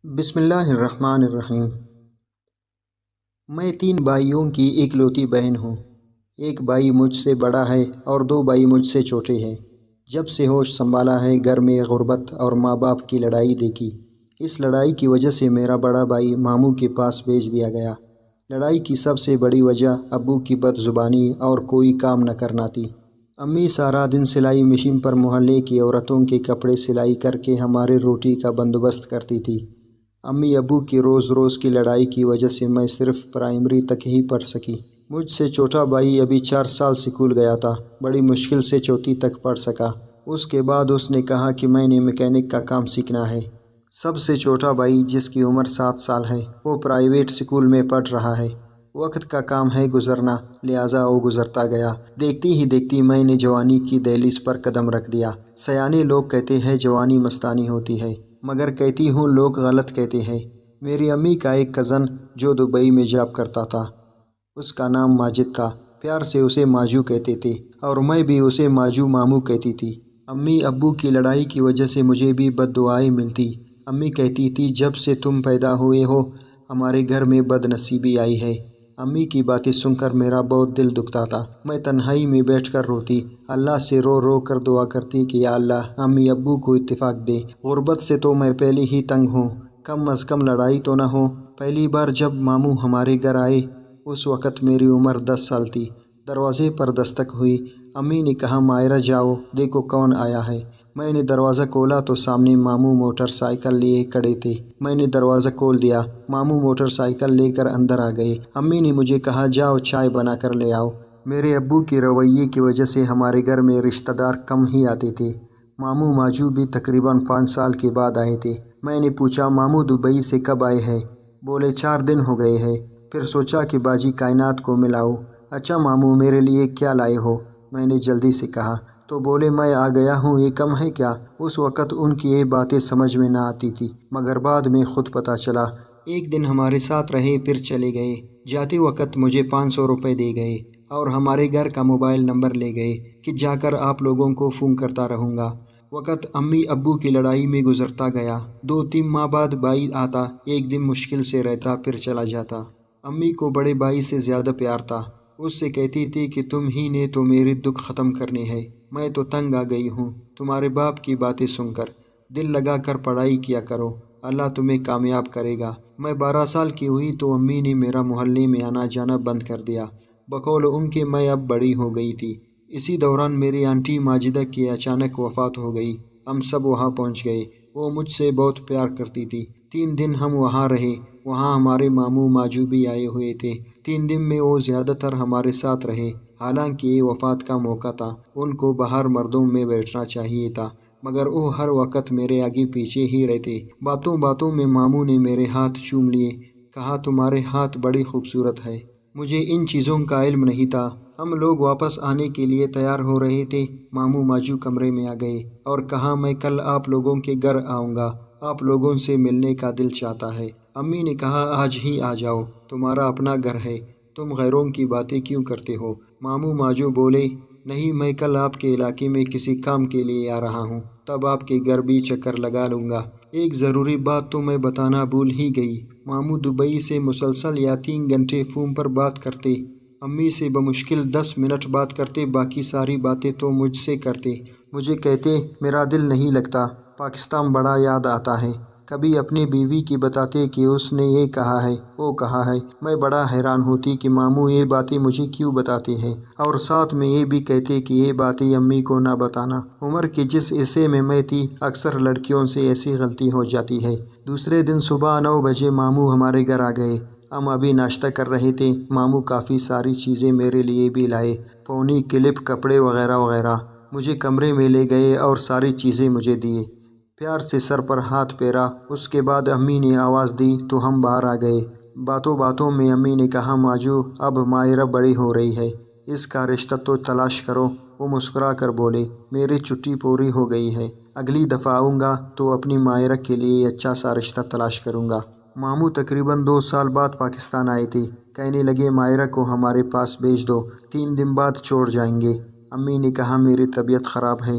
بسم اللہ الرحمن الرحیم۔ میں 3 بھائیوں کی اکلوتی بہن ہوں۔ ایک بھائی مجھ سے بڑا ہے اور 2 بھائی مجھ سے چھوٹے ہیں۔ جب سے ہوش سنبھالا ہے گھر میں غربت اور ماں باپ کی لڑائی دیکھی۔ اس لڑائی کی وجہ سے میرا بڑا بھائی ماموں کے پاس بھیج دیا گیا۔ لڑائی کی سب سے بڑی وجہ ابو کی بد زبانی اور کوئی کام نہ کرنا تھی۔ امی سارا دن سلائی مشین پر محلے کی عورتوں کے کپڑے سلائی کر کے ہمارے روٹی کا بندوبست کرتی تھی۔ امی ابو کی روز روز کی لڑائی کی وجہ سے میں صرف پرائمری تک ہی پڑھ سکی۔ مجھ سے چھوٹا بھائی ابھی 4 سال سکول گیا تھا، بڑی مشکل سے 4 تک پڑھ سکا۔ اس کے بعد اس نے کہا کہ میں نے میکینک کا کام سیکھنا ہے۔ سب سے چھوٹا بھائی جس کی عمر 7 سال ہے، وہ پرائیویٹ سکول میں پڑھ رہا ہے۔ وقت کا کام ہے گزرنا، لہٰذا وہ گزرتا گیا۔ دیکھتی ہی دیکھتی میں نے جوانی کی دہلیز پر قدم رکھ دیا۔ سیانے لوگ کہتے ہیں جوانی مستانی ہوتی ہے، مگر کہتی ہوں لوگ غلط کہتے ہیں۔ میری امی کا ایک کزن جو دبئی میں جاب کرتا تھا، اس کا نام ماجد تھا، پیار سے اسے ماجو کہتے تھے اور میں بھی اسے ماجو ماموں کہتی تھی۔ امی ابو کی لڑائی کی وجہ سے مجھے بھی بد دعائیں ملتی۔ امی کہتی تھی جب سے تم پیدا ہوئے ہو ہمارے گھر میں بد نصیبی آئی ہے۔ امی کی باتیں سن کر میرا بہت دل دکھتا تھا۔ میں تنہائی میں بیٹھ کر روتی، اللہ سے رو رو کر دعا کرتی کہ یا اللہ امی ابو کو اتفاق دے۔ غربت سے تو میں پہلے ہی تنگ ہوں، کم از کم لڑائی تو نہ ہو۔ پہلی بار جب ماموں ہمارے گھر آئے اس وقت میری عمر 10 سال تھی۔ دروازے پر دستک ہوئی۔ امی نے کہا مائرہ جاؤ دیکھو کون آیا ہے۔ میں نے دروازہ کھولا تو سامنے ماموں موٹر سائیکل لیے کھڑے تھے۔ میں نے دروازہ کھول دیا، ماموں موٹر سائیکل لے کر اندر آ گئے۔ امی نے مجھے کہا جاؤ چائے بنا کر لے آؤ۔ میرے ابو کے رویے کی وجہ سے ہمارے گھر میں رشتہ دار کم ہی آتے تھے۔ ماموں ماجو بھی تقریباً 5 سال کے بعد آئے تھے۔ میں نے پوچھا ماموں دبئی سے کب آئے ہیں؟ بولے 4 دن ہو گئے ہیں۔ پھر سوچا کہ باجی کائنات کو ملاؤ۔ اچھا ماموں میرے لیے کیا لائے ہو؟ میں نے جلدی سے کہا تو بولے میں آ گیا ہوں، یہ کم ہے کیا؟ اس وقت ان کی یہ باتیں سمجھ میں نہ آتی تھی، مگر بعد میں خود پتہ چلا۔ ایک دن ہمارے ساتھ رہے پھر چلے گئے۔ جاتے وقت مجھے 500 روپے دے گئے اور ہمارے گھر کا موبائل نمبر لے گئے کہ جا کر آپ لوگوں کو فون کرتا رہوں گا۔ وقت امی ابو کی لڑائی میں گزرتا گیا۔ 2-3 ماہ بعد بھائی آتا، ایک دن مشکل سے رہتا پھر چلا جاتا۔ امی کو بڑے بھائی سے زیادہ پیار تھا۔ اس سے کہتی تھی کہ تم ہی نے تو میرے دکھ ختم کرنے ہیں، میں تو تنگ آ گئی ہوں تمہارے باپ کی باتیں سن کر۔ دل لگا کر پڑھائی کیا کرو، اللہ تمہیں کامیاب کرے گا۔ میں 12 سال کی ہوئی تو امی نے میرا محلے میں آنا جانا بند کر دیا۔ بقول ان کے میں اب بڑی ہو گئی تھی۔ اسی دوران میری آنٹی ماجدہ کی اچانک وفات ہو گئی۔ ہم سب وہاں پہنچ گئے۔ وہ مجھ سے بہت پیار کرتی تھی۔ 3 دن ہم وہاں رہے۔ وہاں ہمارے ماموں ماجو بھی آئے ہوئے تھے۔ 3 دن میں وہ زیادہ تر ہمارے ساتھ رہے۔ حالانکہ یہ وفات کا موقع تھا، ان کو باہر مردوں میں بیٹھنا چاہیے تھا، مگر وہ ہر وقت میرے آگے پیچھے ہی رہتے۔ باتوں باتوں میں ماموں نے میرے ہاتھ چوم لیے، کہا تمہارے ہاتھ بڑی خوبصورت ہے۔ مجھے ان چیزوں کا علم نہیں تھا۔ ہم لوگ واپس آنے کے لیے تیار ہو رہے تھے، ماموں ماجو کمرے میں آ گئے اور کہا میں کل آپ لوگوں کے گھر آؤں گا، آپ لوگوں سے ملنے کا دل چاہتا ہے۔ امی نے کہا آج ہی آ جاؤ، تمہارا اپنا گھر ہے، تم غیروں کی باتیں کیوں کرتے ہو؟ ماموں ماجو بولے نہیں میں کل آپ کے علاقے میں کسی کام کے لیے آ رہا ہوں، تب آپ کے گھر بھی چکر لگا لوں گا۔ ایک ضروری بات تو میں بتانا بھول ہی گئی، ماموں دبئی سے مسلسل یا 3 گھنٹے فون پر بات کرتے، امی سے بمشکل 10 منٹ بات کرتے، باقی ساری باتیں تو مجھ سے کرتے۔ مجھے کہتے میرا دل نہیں لگتا، پاکستان بڑا یاد آتا ہے۔ کبھی اپنی بیوی کی بتاتے کہ اس نے یہ کہا ہے وہ کہا ہے۔ میں بڑا حیران ہوتی کہ ماموں یہ باتیں مجھے کیوں بتاتے ہیں، اور ساتھ میں یہ بھی کہتے کہ یہ باتیں امی کو نہ بتانا۔ عمر کے جس حصے میں تھی اکثر لڑکیوں سے ایسی غلطی ہو جاتی ہے۔ دوسرے دن صبح 9 بجے ماموں ہمارے گھر آ گئے۔ ہم ابھی ناشتہ کر رہے تھے۔ ماموں کافی ساری چیزیں میرے لیے بھی لائے، پونی کلپ کپڑے وغیرہ وغیرہ۔ مجھے کمرے میں لے گئے اور ساری چیزیں مجھے دیے، پیار سے سر پر ہاتھ پھیرا۔ اس کے بعد امی نے آواز دی تو ہم باہر آ گئے۔ باتوں باتوں میں امی نے کہا ماجو اب مائرہ بڑی ہو رہی ہے، اس کا رشتہ تو تلاش کرو۔ وہ مسکرا کر بولے میری چھٹی پوری ہو گئی ہے، اگلی دفعہ آؤں گا تو اپنی مائرہ کے لیے اچھا سا رشتہ تلاش کروں گا۔ ماموں تقریباً 2 سال بعد پاکستان آئے تھے۔ کہنے لگے مائرہ کو ہمارے پاس بھیج دو، 3 دن بعد چھوڑ جائیں گے۔ امی نے کہا میری طبیعت خراب ہے،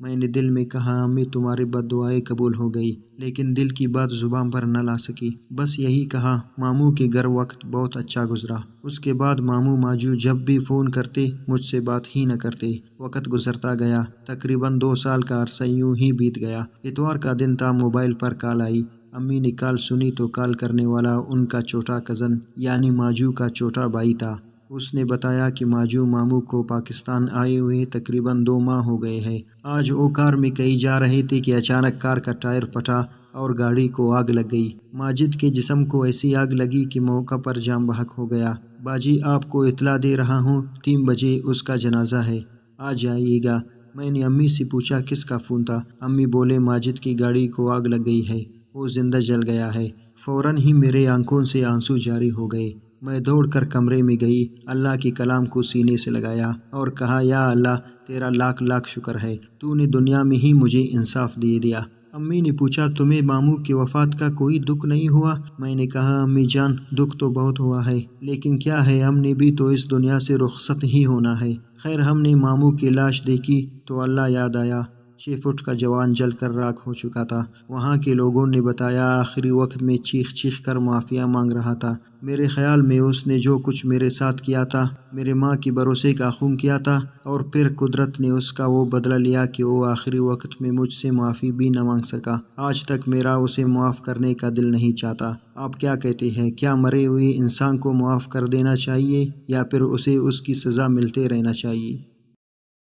میں نے دل میں کہا امی تمہاری بد دعائیں قبول ہو گئی، لیکن دل کی بات زبان پر نہ لا سکی، بس یہی کہا۔ ماموں کے گھر وقت بہت اچھا گزرا۔ اس کے بعد ماموں ماجو جب بھی فون کرتے مجھ سے بات ہی نہ کرتے۔ وقت گزرتا گیا، تقریباً 2 سال کا عرصہ یوں ہی بیت گیا۔ اتوار کا دن تھا، موبائل پر کال آئی۔ امی نے کال سنی تو کال کرنے والا ان کا چھوٹا کزن یعنی ماجو کا چھوٹا بھائی تھا۔ اس نے بتایا کہ ماجو ماموں کو پاکستان آئے ہوئے تقریباً 2 ماہ ہو گئے ہیں۔ آج وہ کار میں کہیں جا رہے تھے کہ اچانک کار کا ٹائر پھٹا اور گاڑی کو آگ لگ گئی۔ ماجد کے جسم کو ایسی آگ لگی کہ موقع پر جاں بحق ہو گیا۔ باجی آپ کو اطلاع دے رہا ہوں 3 بجے اس کا جنازہ ہے، آ جائیے گا۔ میں نے امی سے پوچھا کس کا فون تھا؟ امی بولے ماجد کی گاڑی کو آگ لگ گئی ہے، وہ زندہ جل گیا ہے۔ فوراً ہی میرے آنکھوں سے آنسو جاری ہو گئے۔ میں دوڑ کر کمرے میں گئی، اللہ کے کلام کو سینے سے لگایا اور کہا یا اللہ تیرا لاکھ لاکھ شکر ہے، تو نے دنیا میں ہی مجھے انصاف دے دیا۔ امی نے پوچھا تمہیں ماموں کی وفات کا کوئی دکھ نہیں ہوا؟ میں نے کہا امی جان دکھ تو بہت ہوا ہے، لیکن کیا ہے ہم نے بھی تو اس دنیا سے رخصت ہی ہونا ہے۔ خیر ہم نے ماموں کی لاش دیکھی تو اللہ یاد آیا۔ 6 فٹ کا جوان جل کر راکھ ہو چکا تھا۔ وہاں کے لوگوں نے بتایا آخری وقت میں چیخ چیخ کر معافیا مانگ رہا تھا۔ میرے خیال میں اس نے جو کچھ میرے ساتھ کیا تھا، میرے ماں کی بھروسے کا خون کیا تھا، اور پھر قدرت نے اس کا وہ بدلہ لیا کہ وہ آخری وقت میں مجھ سے معافی بھی نہ مانگ سکا۔ آج تک میرا اسے معاف کرنے کا دل نہیں چاہتا۔ آپ کیا کہتے ہیں، کیا مرے ہوئے انسان کو معاف کر دینا چاہیے یا پھر اسے اس کی سزا ملتے رہنا چاہیے؟